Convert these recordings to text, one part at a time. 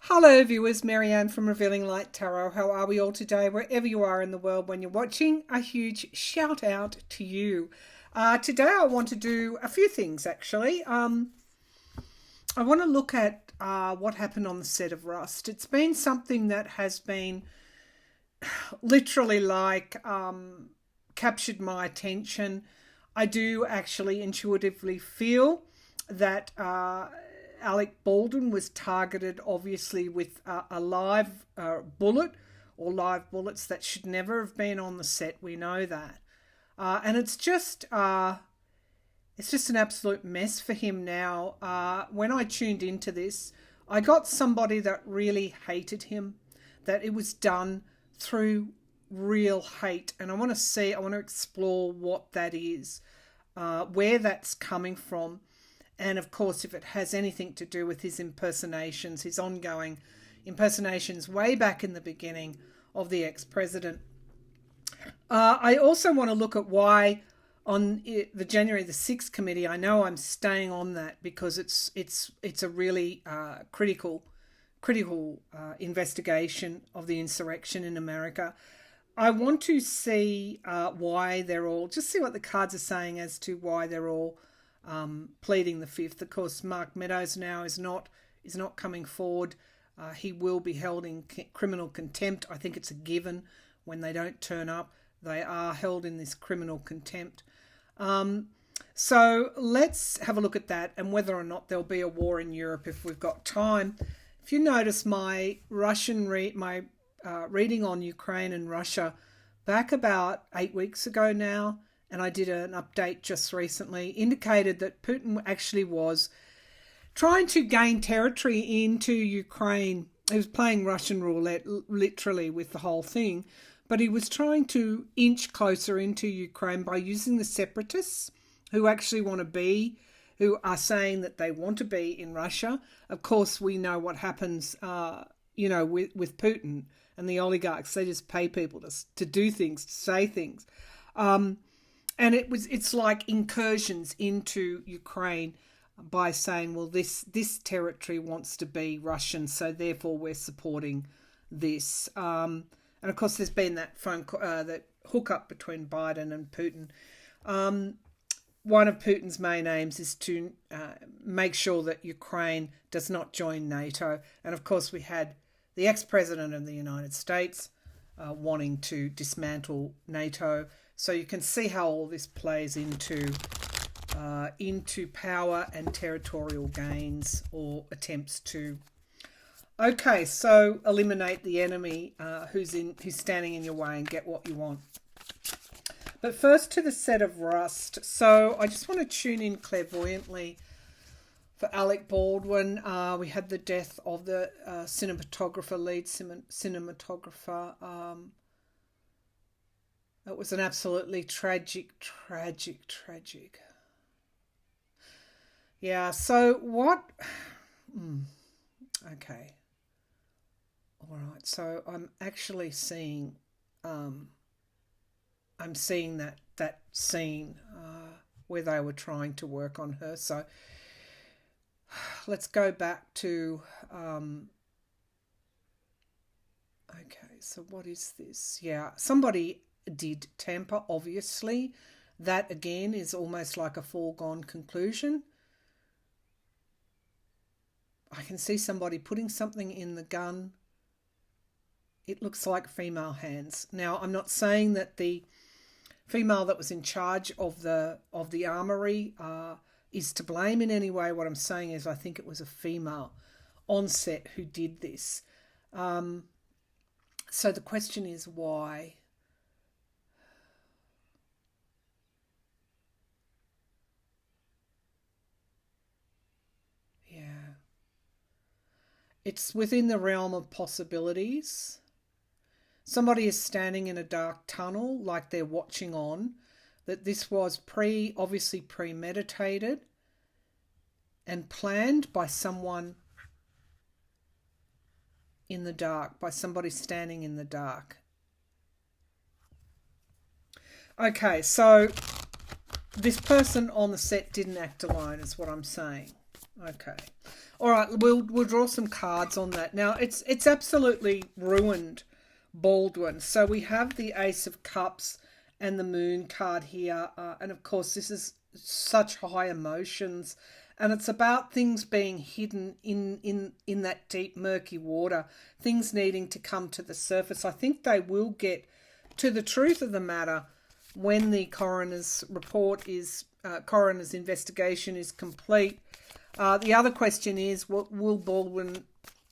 Hello viewers, Marianne from Revealing Light Tarot. How are we all today? Wherever you are in the world when you're watching, a huge shout out to you. Today I want to do a few things actually. I want to look at what happened on the set of Rust. It's been something that has been literally captured my attention. I do actually intuitively feel that Alec Baldwin was targeted obviously with a live bullet or live bullets that should never have been on the set. We know that. And it's just an absolute mess for him now. When I tuned into this, I got somebody that really hated him, that it was done through real hate. And I want to explore what that is, where that's coming from. And of course, if it has anything to do with his impersonations, his ongoing impersonations way back in the beginning of the ex-president. I also want to look at why on the January the 6th committee, I know I'm staying on that because it's a really critical investigation of the insurrection in America. I want to see why they're all, just see what the cards are saying as to why they're all pleading the fifth. Of course, Mark Meadows now is not coming forward. He will be held in criminal contempt. I think it's a given when they don't turn up. They are held in this criminal contempt. So let's have a look at that and whether or not there'll be a war in Europe if we've got time. If you notice my reading on Ukraine and Russia back about 8 weeks ago now, and I did an update just recently, indicated that Putin actually was trying to gain territory into Ukraine. He was playing Russian roulette, literally, with the whole thing. But he was trying to inch closer into Ukraine by using the separatists who who are saying that they want to be in Russia. Of course, we know what happens, with Putin and the oligarchs. They just pay people to do things, to say things. And it's like incursions into Ukraine by saying, well, this territory wants to be Russian, so therefore we're supporting this. And of course, there's been that that hookup between Biden and Putin. One of Putin's main aims is to make sure that Ukraine does not join NATO. And of course, we had the ex-president of the United States wanting to dismantle NATO. So you can see how all this plays into power and territorial gains or attempts to. Okay, so eliminate the enemy who's standing in your way and get what you want. But first to the set of Rust. So I just want to tune in clairvoyantly for Alec Baldwin. We had the death of the lead cinematographer. It was an absolutely tragic. Yeah, so what? Okay. All right, so I'm actually seeing, I'm seeing that scene where they were trying to work on her. So let's go back to, okay, so what is this? Yeah, somebody did tamper, obviously. That again is almost like a foregone conclusion. I can see somebody putting something in the gun. It looks like female hands. Now, I'm not saying that the female that was in charge of the armory is to blame in any way. What I'm saying is I think it was a female on set who did this. So the question is why? It's within the realm of possibilities. Somebody is standing in a dark tunnel like they're watching on. That this was obviously premeditated and planned by someone in the dark, by somebody standing in the dark. Okay, so this person on the set didn't act alone is what I'm saying. Okay. All right, we'll draw some cards on that. Now, it's absolutely ruined Baldwin. So we have the Ace of Cups and the Moon card here. And of course, this is such high emotions. And it's about things being hidden in that deep, murky water. Things needing to come to the surface. I think they will get to the truth of the matter when the coroner's report is, coroner's investigation is complete. The other question is, will Baldwin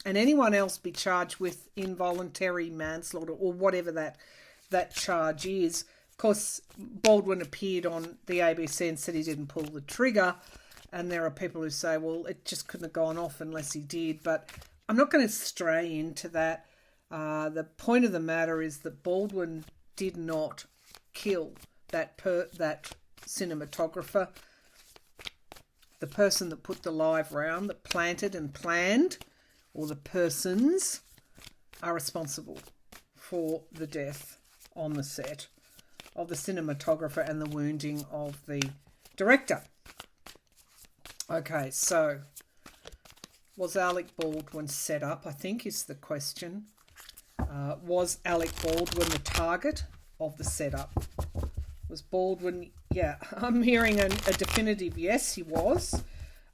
and anyone else be charged with involuntary manslaughter or whatever that charge is? Of course, Baldwin appeared on the ABC and said he didn't pull the trigger. And there are people who say, well, it just couldn't have gone off unless he did. But I'm not going to stray into that. The point of the matter is that Baldwin did not kill that cinematographer. The person that put the live round, that planted and planned, or the persons, are responsible for the death on the set of the cinematographer and the wounding of the director. Okay, so was Alec Baldwin set up, I think is the question. Was Alec Baldwin the target of the setup? Was Baldwin, yeah, I'm hearing a definitive yes, he was.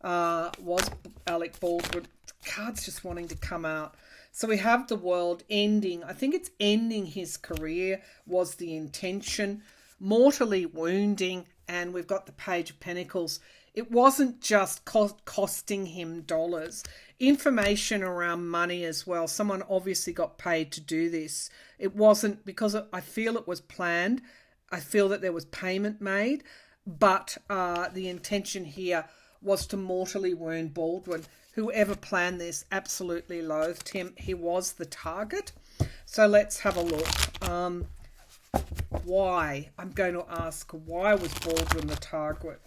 Was Alec Baldwin, the card's just wanting to come out. So we have the World ending, I think it's ending his career was the intention, mortally wounding, and we've got the Page of Pentacles. It wasn't just costing him dollars. Information around money as well. Someone obviously got paid to do this. It wasn't because I feel it was planned. I feel that there was payment made. But the intention here was to mortally wound Baldwin. Whoever planned this absolutely loathed him. He was the target. So let's have a look. Why? I'm going to ask, why was Baldwin the target?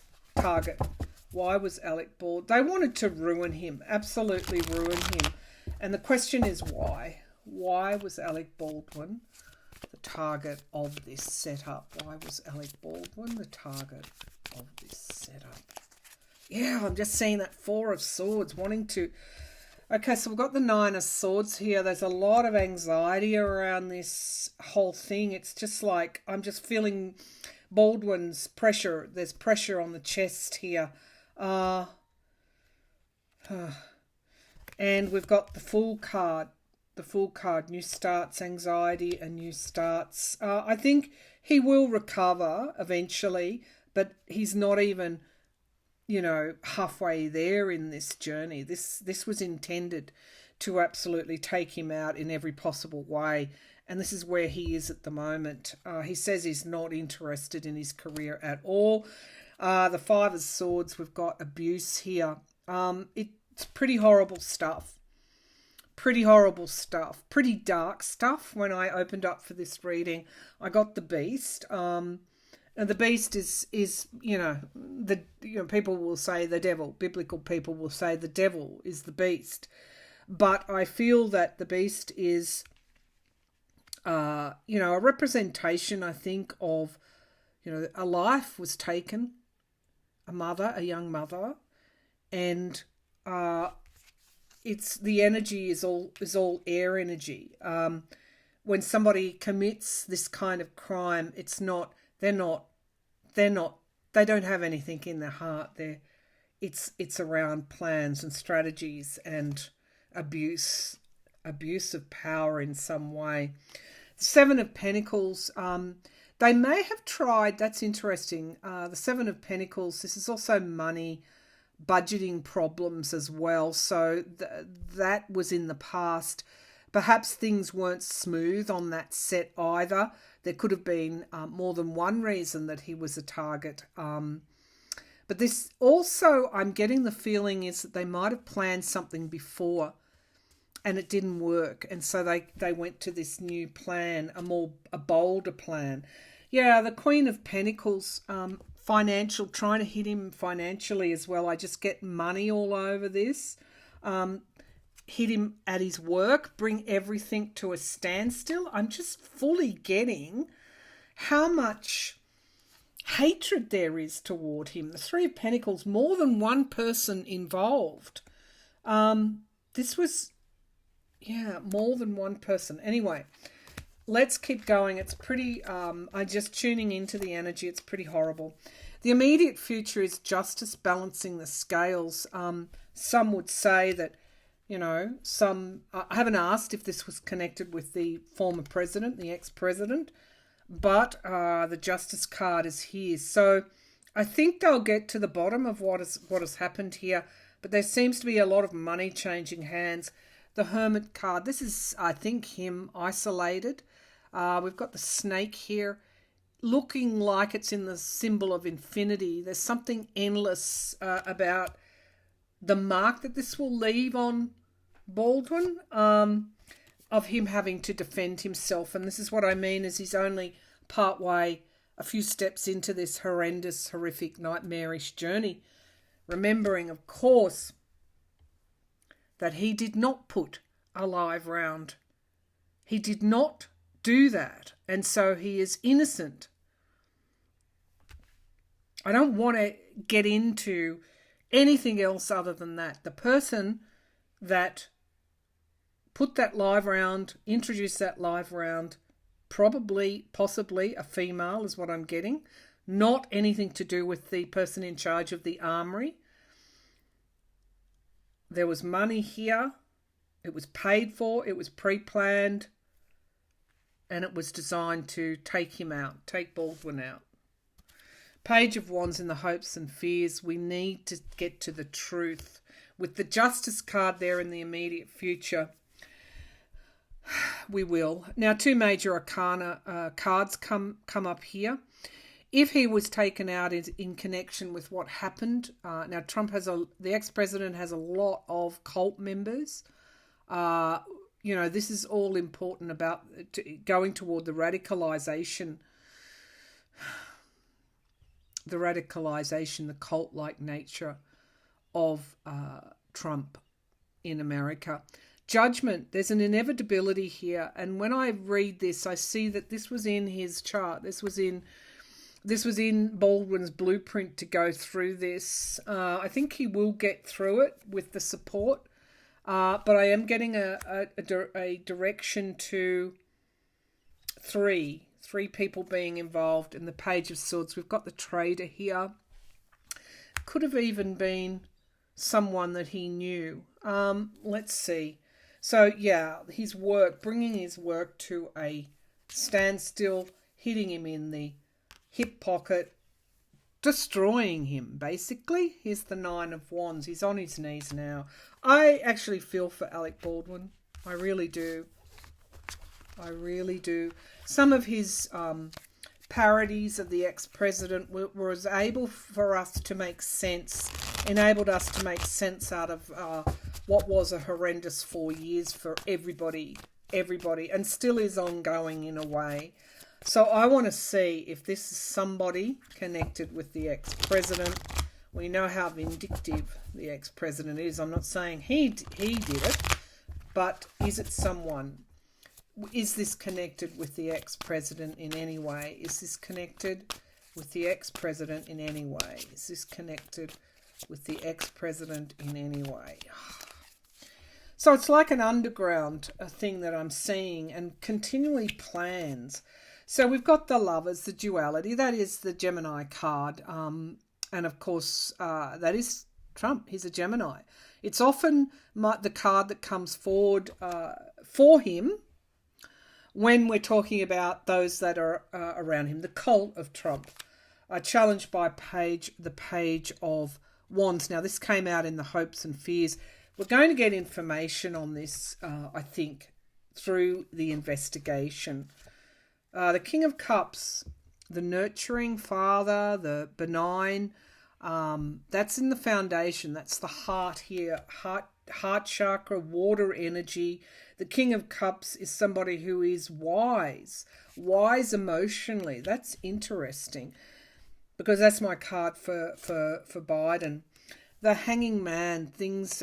Why was Alec Baldwin? They wanted to ruin him, absolutely ruin him. And the question is why? Why was Alec Baldwin the target of this setup? Why was Alec Baldwin the target of this setup? Yeah, I'm just seeing that Four of Swords wanting to... Okay, so we've got the Nine of Swords here. There's a lot of anxiety around this whole thing. It's just like, I'm just feeling Baldwin's pressure. There's pressure on the chest here. And we've got the Fool card. The Fool card, new starts, anxiety and new starts. I think he will recover eventually, but he's not even, halfway there in this journey. This was intended to absolutely take him out in every possible way. And this is where he is at the moment. He says he's not interested in his career at all. The Five of Swords, we've got abuse here. It's pretty horrible stuff. Pretty horrible stuff. Pretty dark stuff. When I opened up for this reading, I got the Beast. And the Beast is people will say the devil. Biblical people will say the devil is the beast. But I feel that the Beast is, a representation, I think, of, a life was taken, a young mother, and it's the energy is all air energy. When somebody commits this kind of crime, they don't have anything in their heart. It's around plans and strategies and abuse of power in some way. Seven of Pentacles, they may have tried, that's interesting, the Seven of Pentacles, this is also money, budgeting problems as well, so that was in the past. Perhaps things weren't smooth on that set either. There could have been more than one reason that he was a target. But this also, I'm getting the feeling, is that they might have planned something before and it didn't work. And so they went to this new plan, a bolder plan. Yeah, the Queen of Pentacles, trying to hit him financially as well. I just get money all over this. Hit him at his work, bring everything to a standstill. I'm just fully getting how much hatred there is toward him. The Three of Pentacles, more than one person involved. This was, more than one person. Anyway, let's keep going. It's pretty, I'm just tuning into the energy. It's pretty horrible. The immediate future is justice balancing the scales. Some would say that, I haven't asked if this was connected with the former president, the ex-president, but the justice card is here. So I think they'll get to the bottom of what has happened here, but there seems to be a lot of money changing hands. The Hermit card, this is, I think, him isolated. We've got the snake here, looking like it's in the symbol of infinity. There's something endless about the mark that this will leave on Baldwin, of him having to defend himself. And this is what I mean, is he's only part way, a few steps into this horrendous, horrific, nightmarish journey. Remembering, of course, that he did not put a live round. He did not do that. And so he is innocent. I don't want to get into anything else other than that. The person that put that live round, introduced that live round, possibly a female is what I'm getting. Not anything to do with the person in charge of the armory. There was money here. It was paid for. It was pre-planned. And it was designed to take him out, take Baldwin out. Page of Wands in the hopes and fears. We need to get to the truth. With the Justice card there in the immediate future, we will. Now, two major arcana cards come up here. If he was taken out in connection with what happened, now Trump the ex-president has a lot of cult members. This is all important about going toward the radicalization, the cult-like nature of Trump in America. Judgment, there's an inevitability here. And when I read this, I see that this was in his chart. This was in Baldwin's blueprint to go through this. I think he will get through it with the support. But I am getting a direction to three people being involved in the Page of Swords. We've got the trader here. Could have even been someone that he knew. Let's see. So, his work, bringing his work to a standstill, hitting him in the hip pocket, destroying him, basically. Here's the Nine of Wands. He's on his knees now. I actually feel for Alec Baldwin. I really do. Some of his parodies of the ex-president was able for us to make sense, enabled us to make sense out of what was a horrendous 4 years for everybody, and still is ongoing in a way. So I want to see if this is somebody connected with the ex-president. We know how vindictive the ex-president is. I'm not saying he did it, but is it someone? Is this connected with the ex-president in any way? Is this connected with the ex-president in any way? Is this connected with the ex-president in any way? So it's like an underground thing that I'm seeing, and continually plans. So we've got the Lovers, the duality. That is the Gemini card. And of course, that is Trump. He's a Gemini. It's often the card that comes forward for him when we're talking about those that are around him. The cult of Trump, challenged by the Page of Wands. Now, this came out in the hopes and fears. We're going to get information on this, I think, through the investigation. The King of Cups, the nurturing father, the benign, that's in the foundation. That's the heart here, heart chakra, water energy. The King of Cups is somebody who is wise emotionally. That's interesting, because that's my card for Biden. The Hanging Man, things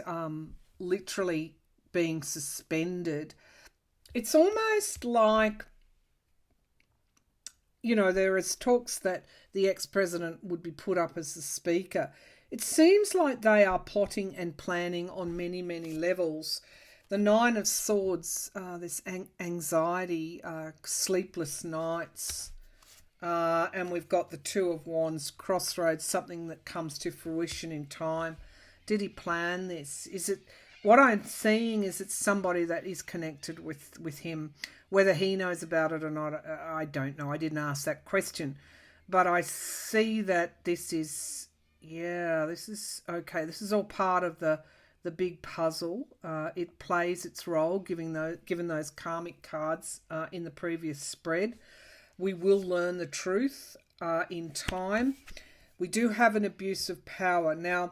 literally being suspended. It's almost like, you know, there is talks that the ex-president would be put up as the speaker. It seems like they are plotting and planning on many, many levels. The Nine of Swords, this anxiety, sleepless nights, and we've got the Two of Wands, crossroads, something that comes to fruition in time. Did he plan this? Is it, what I'm seeing is it's somebody that is connected with him. Whether he knows about it or not, I don't know. I didn't ask that question. But I see that this is, yeah, this is, okay, this is all part of the big puzzle. It plays its role, given those karmic cards in the previous spread. We will learn the truth in time. We do have an abuse of power. Now,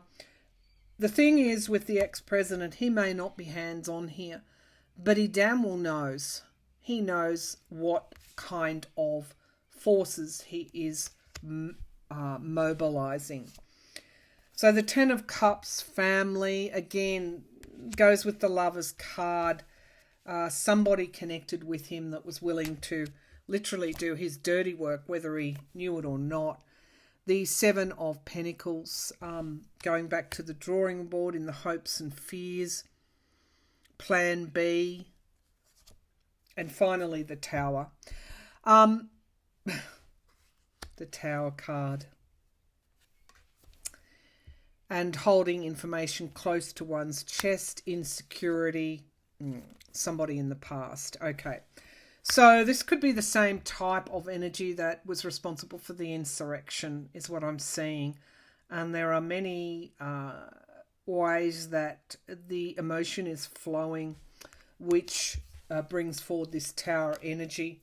the thing is with the ex-president, he may not be hands-on here, but he damn well knows. He knows what kind of forces he is mobilizing. So the Ten of Cups, family, again, goes with the Lover's card. Somebody connected with him that was willing to literally do his dirty work, whether he knew it or not. The Seven of Pentacles, going back to the drawing board in the hopes and fears. Plan B. And finally, the Tower. The Tower card. And holding information close to one's chest, insecurity, somebody in the past. Okay. So this could be the same type of energy that was responsible for the insurrection, is what I'm seeing. And there are many ways that the emotion is flowing, which brings forward this Tower energy.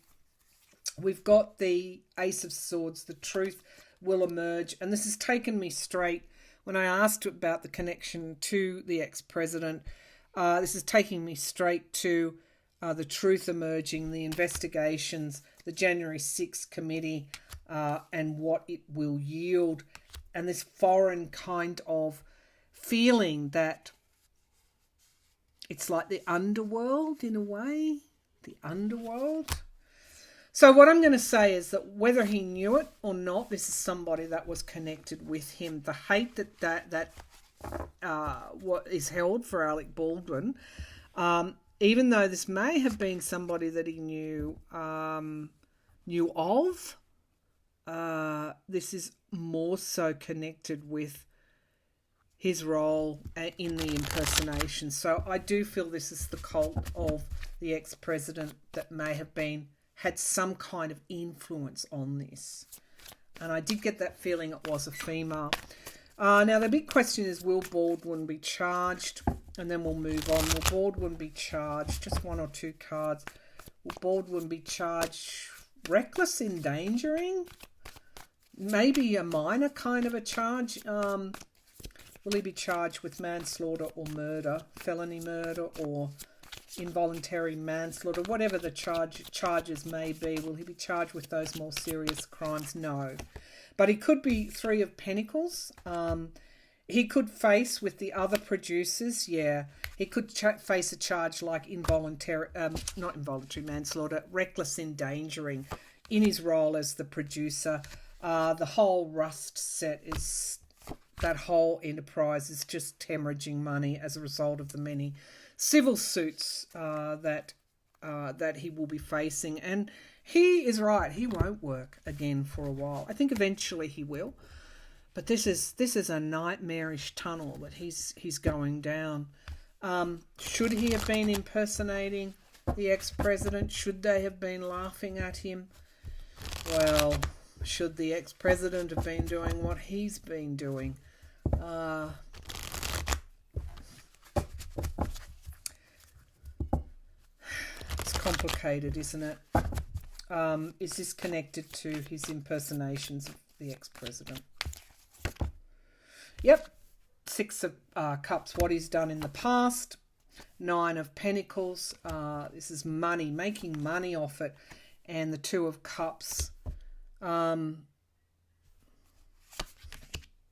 We've got the Ace of Swords. The truth will emerge. And this has taken me straight when I asked about the connection to the ex-president. This is taking me straight to the truth emerging, the investigations, the January 6th committee, and what it will yield. And this foreign kind of feeling that it's like the underworld in a way. The underworld. So what I'm going to say is that whether he knew it or not, this is somebody that was connected with him. The hate that what is held for Alec Baldwin, even though this may have been somebody that he knew of, this is more so connected with his role in the impersonation. So I do feel this is the cult of the ex-president that may have had some kind of influence on this. And I did get that feeling it was a female. Now the big question is, will Baldwin be charged? And then we'll move on. Will Baldwin be charged? Just one or two cards. Will Baldwin be charged reckless endangering? Maybe a minor kind of a charge. Will he be charged with manslaughter or murder, felony murder or involuntary manslaughter, whatever the charges may be? Will he be charged with those more serious crimes? No. But he could be Three of Pentacles. He could face with the other producers, yeah. He could face a charge like not involuntary manslaughter, reckless endangering in his role as the producer. The whole Rust set is, that whole enterprise is just hemorrhaging money as a result of the many civil suits that he will be facing. And he is right, he won't work again for a while. I think eventually he will, but this is a nightmarish tunnel that he's going down. Should he have been impersonating the ex-president? Should they have been laughing at him? Well, should the ex-president have been doing what he's been doing? It's complicated, isn't it? Is this connected to his impersonations of the ex-president? Yep. Six of Cups, what he's done in the past. Nine of Pentacles. This is money, making money off it. And the Two of Cups.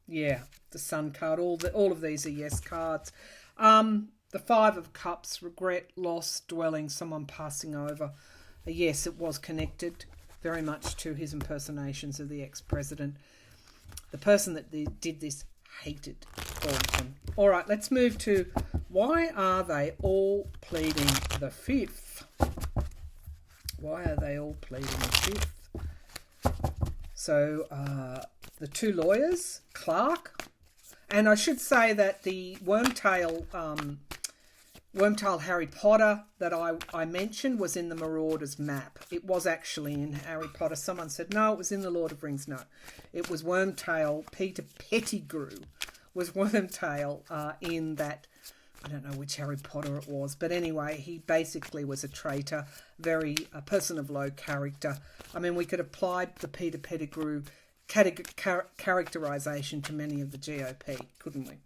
Yeah, the Sun card. All of these are yes cards. The Five of Cups, regret, loss, dwelling, someone passing over. Yes, it was connected very much to his impersonations of the ex-president. The person that did this hated Baldwin. All right, let's move to why are they all pleading the fifth? Why are they all pleading the fifth? So the two lawyers, Clark, and I should say that the Wormtail Harry Potter that I mentioned was in the Marauders map. It was actually in Harry Potter. Someone said, no, it was in the Lord of Rings. No, it was Wormtail. Peter Pettigrew was Wormtail in that. I don't know which Harry Potter it was. But anyway, he basically was a traitor, a person of low character. I mean, we could apply the Peter Pettigrew characterization to many of the GOP, couldn't we?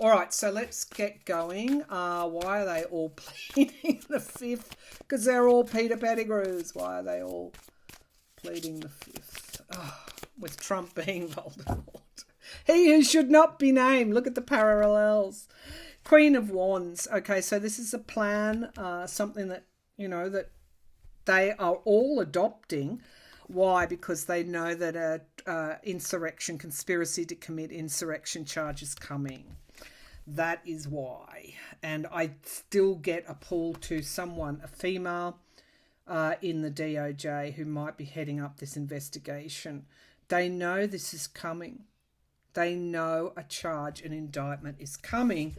All right, so let's get going. Why are they all pleading the fifth? Because they're all Peter Pettigrews. Why are they all pleading the fifth? Oh, with Trump being Voldemort. He who should not be named. Look at the parallels. Queen of Wands. Okay, so this is a plan, something that, that they are all adopting. Why? Because they know that a conspiracy to commit insurrection charge is coming. That is why. And I still get a pull to someone, a female in the DOJ who might be heading up this investigation. They know this is coming. They know a charge, an indictment is coming.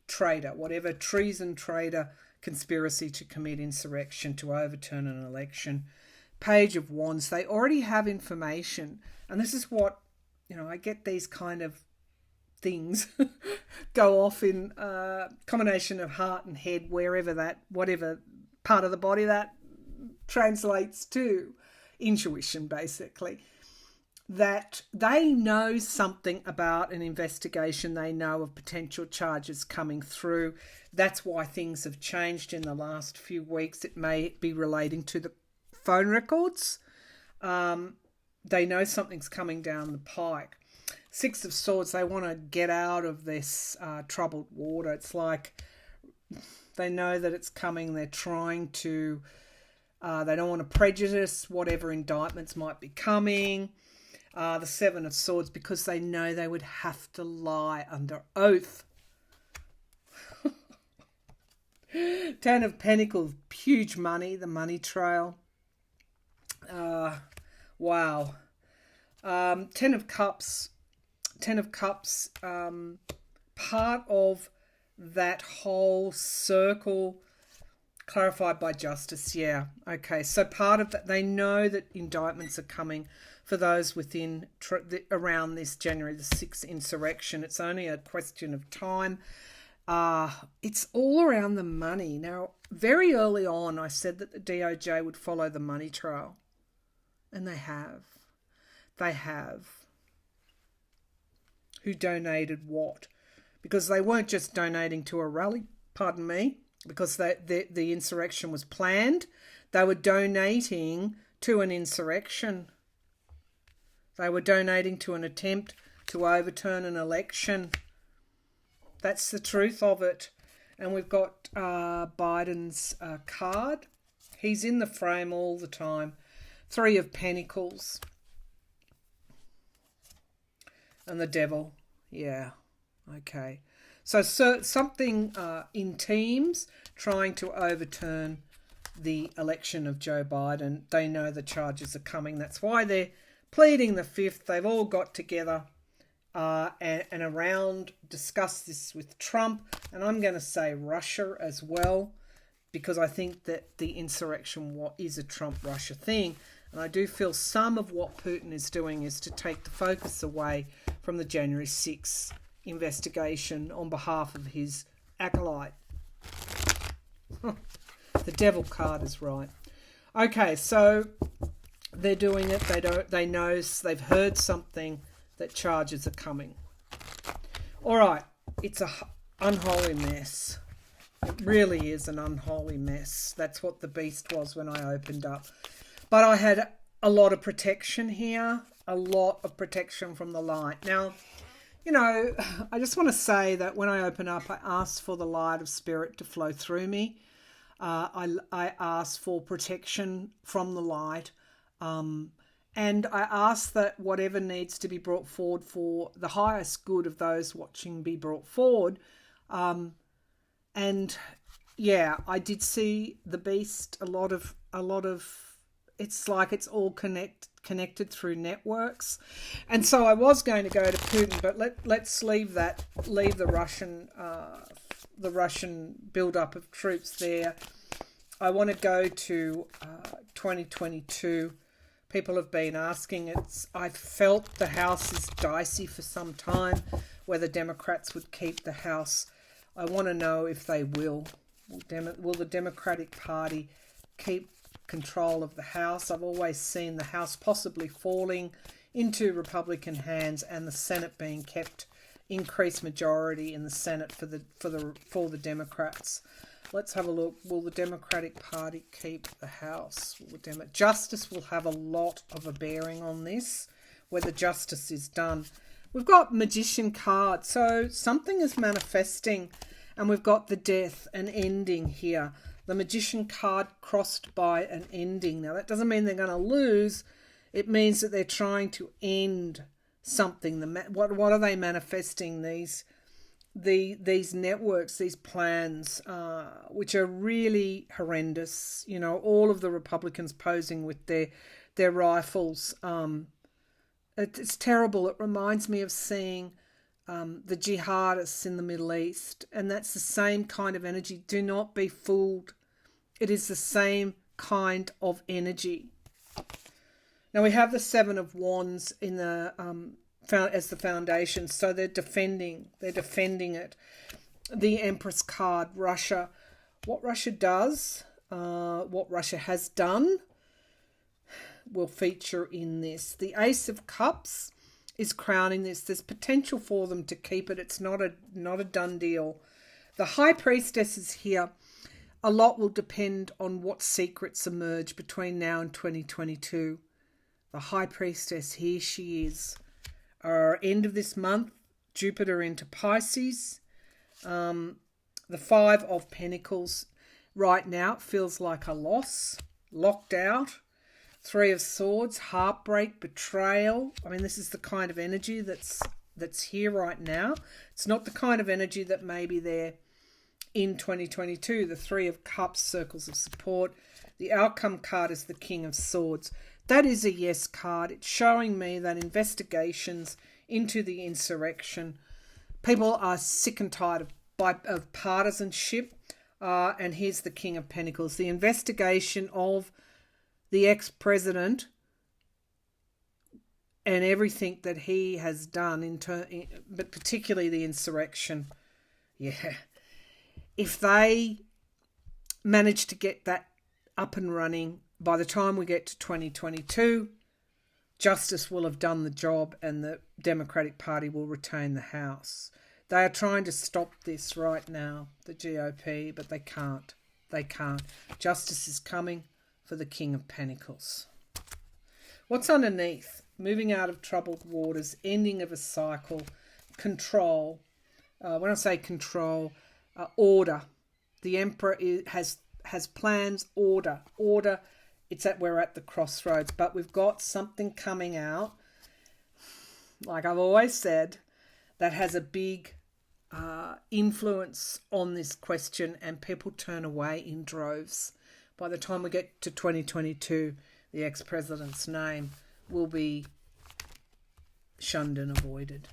Traitor, whatever, treason, traitor, conspiracy to commit insurrection, to overturn an election. Page of Wands, they already have information. And this is what, I get these kind of things go off in combination of heart and head, whatever part of the body that translates to, intuition basically, that they know something about an investigation. They know of potential charges coming through. That's why things have changed in the last few weeks. It may be relating to the phone records. They know something's coming down the pike. Six of Swords, they want to get out of this troubled water. It's like they know that it's coming. They're trying to, they don't want to prejudice whatever indictments might be coming. The Seven of Swords, because they know they would have to lie under oath. Ten of Pentacles, huge money, the money trail. Wow. Ten of Cups, part of that whole circle clarified by justice. Yeah. Okay. So part of that, they know that indictments are coming for those within around this January the 6th insurrection. It's only a question of time. It's all around the money. Now, very early on, I said that the DOJ would follow the money trail. And they have. They have. Who donated what? Because they weren't just donating to a rally, pardon me, because the insurrection was planned. They were donating to an insurrection. They were donating to an attempt to overturn an election. That's the truth of it. And we've got Biden's card. He's in the frame all the time. Three of Pentacles. And the Devil. Yeah. Okay. So something in teams trying to overturn the election of Joe Biden. They know the charges are coming. That's why they're pleading the fifth. They've all got together and discussed this with Trump. And I'm going to say Russia as well, because I think that the insurrection is a Trump-Russia thing. And I do feel some of what Putin is doing is to take the focus away from the January 6th investigation on behalf of his acolyte. The Devil card is right. Okay, so they're doing it. They know, they've heard something that charges are coming. All right, it's a unholy mess. It really is an unholy mess. That's what the beast was when I opened up. But I had a lot of protection here, a lot of protection from the light. Now, I just want to say that when I open up, I ask for the light of spirit to flow through me. I ask for protection from the light. And I ask that whatever needs to be brought forward for the highest good of those watching be brought forward. And yeah, I did see the beast, a lot of, it's like it's all connected through networks. And so I was going to go to Putin, but let's leave the Russian build-up of troops there. I want to go to 2022. People have been asking. I felt the House is dicey for some time, whether Democrats would keep the House. I want to know if they will. Will the Democratic Party keep control of the House? I've always seen the House possibly falling into Republican hands and the Senate being kept increased majority in the Senate for the Democrats. Let's have a look. Will the Democratic Party keep the House? Justice will have a lot of a bearing on this, whether justice is done. We've got Magician card, so something is manifesting, and we've got the death, an ending here. The Magician card crossed by an ending. Now, that doesn't mean they're going to lose. It means that they're trying to end something. What are they manifesting? These networks, these plans, which are really horrendous. You know, all of the Republicans posing with their rifles. It's terrible. It reminds me of seeing the jihadists in the Middle East, and that's the same kind of energy. Do not be fooled. It is the same kind of energy. Now we have the Seven of Wands in the as the foundation, so they're defending it. The Empress card, Russia. What Russia does, what Russia has done, will feature in this. The Ace of Cups is crowning this. There's potential for them to keep it. It's not a done deal. The High Priestess is here. A lot will depend on what secrets emerge between now and 2022. The High Priestess, here she is. End of this month, Jupiter into Pisces. The Five of Pentacles right now feels like a loss, locked out. Three of Swords, heartbreak, betrayal. I mean, this is the kind of energy that's here right now. It's not the kind of energy that may be there in 2022. The Three of Cups, circles of support. The outcome card is the King of Swords. That is a yes card. It's showing me that investigations into the insurrection, people are sick and tired of partisanship. And here's the King of Pentacles. The investigation of the ex-president and everything that he has done, but particularly the insurrection. Yeah. If they manage to get that up and running, by the time we get to 2022, justice will have done the job and the Democratic Party will retain the House. They are trying to stop this right now, the GOP, but they can't. They can't. Justice is coming for the King of Pentacles. What's underneath? Moving out of troubled waters, ending of a cycle, control. When I say control, order. The Emperor has plans, order. We're at the crossroads, but we've got something coming out, like I've always said, that has a big influence on this question, and people turn away in droves. By the time we get to 2022, the ex-president's name will be shunned and avoided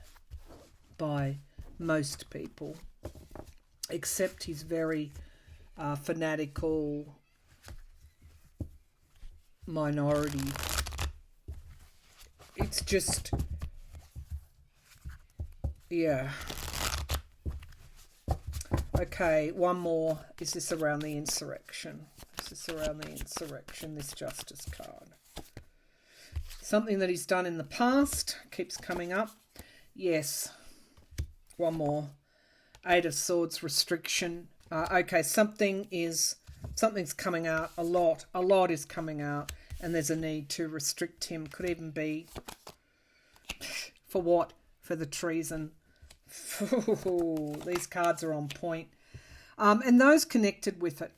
by most people, except his very fanatical minority. It's just, yeah. Okay, one more. Is this around the insurrection? This Justice card. Something that he's done in the past keeps coming up. Yes. One more. Eight of Swords, restriction. Okay, something's coming out. A lot is coming out, and there's a need to restrict him. Could even be for what? For the treason. These cards are on point. And those connected with it.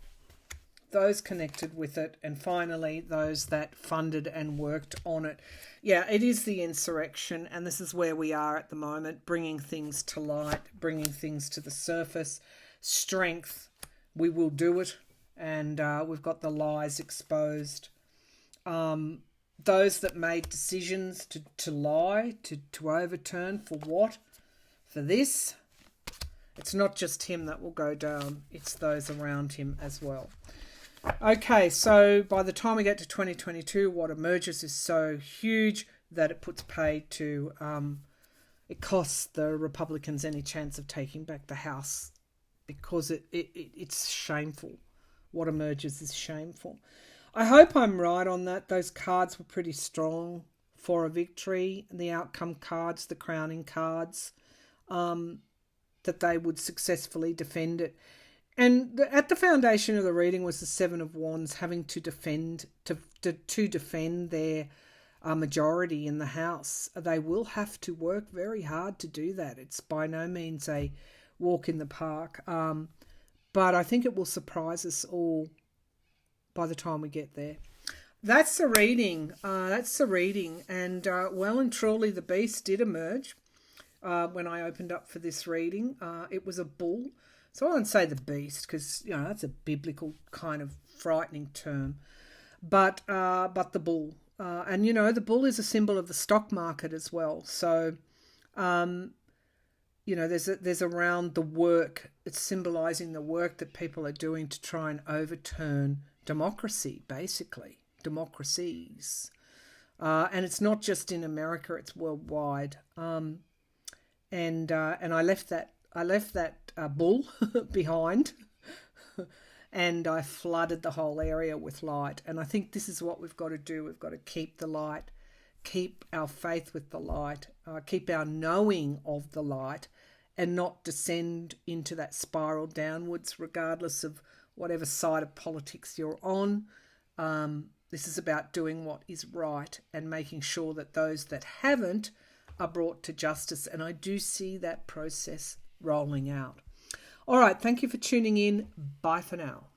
those connected with it, and finally those that funded and worked on it. Yeah, it is the insurrection, and this is where we are at the moment, bringing things to light, bringing things to the surface. Strength, we will do it, and we've got the lies exposed. Those that made decisions to lie, to overturn, for what? For this. It's not just him that will go down, it's those around him as well. Okay, so by the time we get to 2022, what emerges is so huge that it puts paid to, it costs the Republicans any chance of taking back the House, because it's shameful. What emerges is shameful. I hope I'm right on that. Those cards were pretty strong for a victory. The outcome cards, the crowning cards, that they would successfully defend it. And at the foundation of the reading was the Seven of Wands, having to defend their majority in the House. They will have to work very hard to do that. It's by no means a walk in the park. But I think it will surprise us all by the time we get there. That's the reading. And well and truly the beast did emerge when I opened up for this reading. It was a bull. So I won't say the beast, because that's a biblical kind of frightening term, but the bull, and the bull is a symbol of the stock market as well. So, there's around the work. It's symbolizing the work that people are doing to try and overturn democracy, basically democracies, and it's not just in America; it's worldwide. And I left that bull behind, and I flooded the whole area with light. And I think this is what we've got to do. We've got to keep the light, keep our faith with the light, keep our knowing of the light, and not descend into that spiral downwards, regardless of whatever side of politics you're on. This is about doing what is right and making sure that those that haven't are brought to justice. And I do see that process rolling out. All right, thank you for tuning in. Bye for now.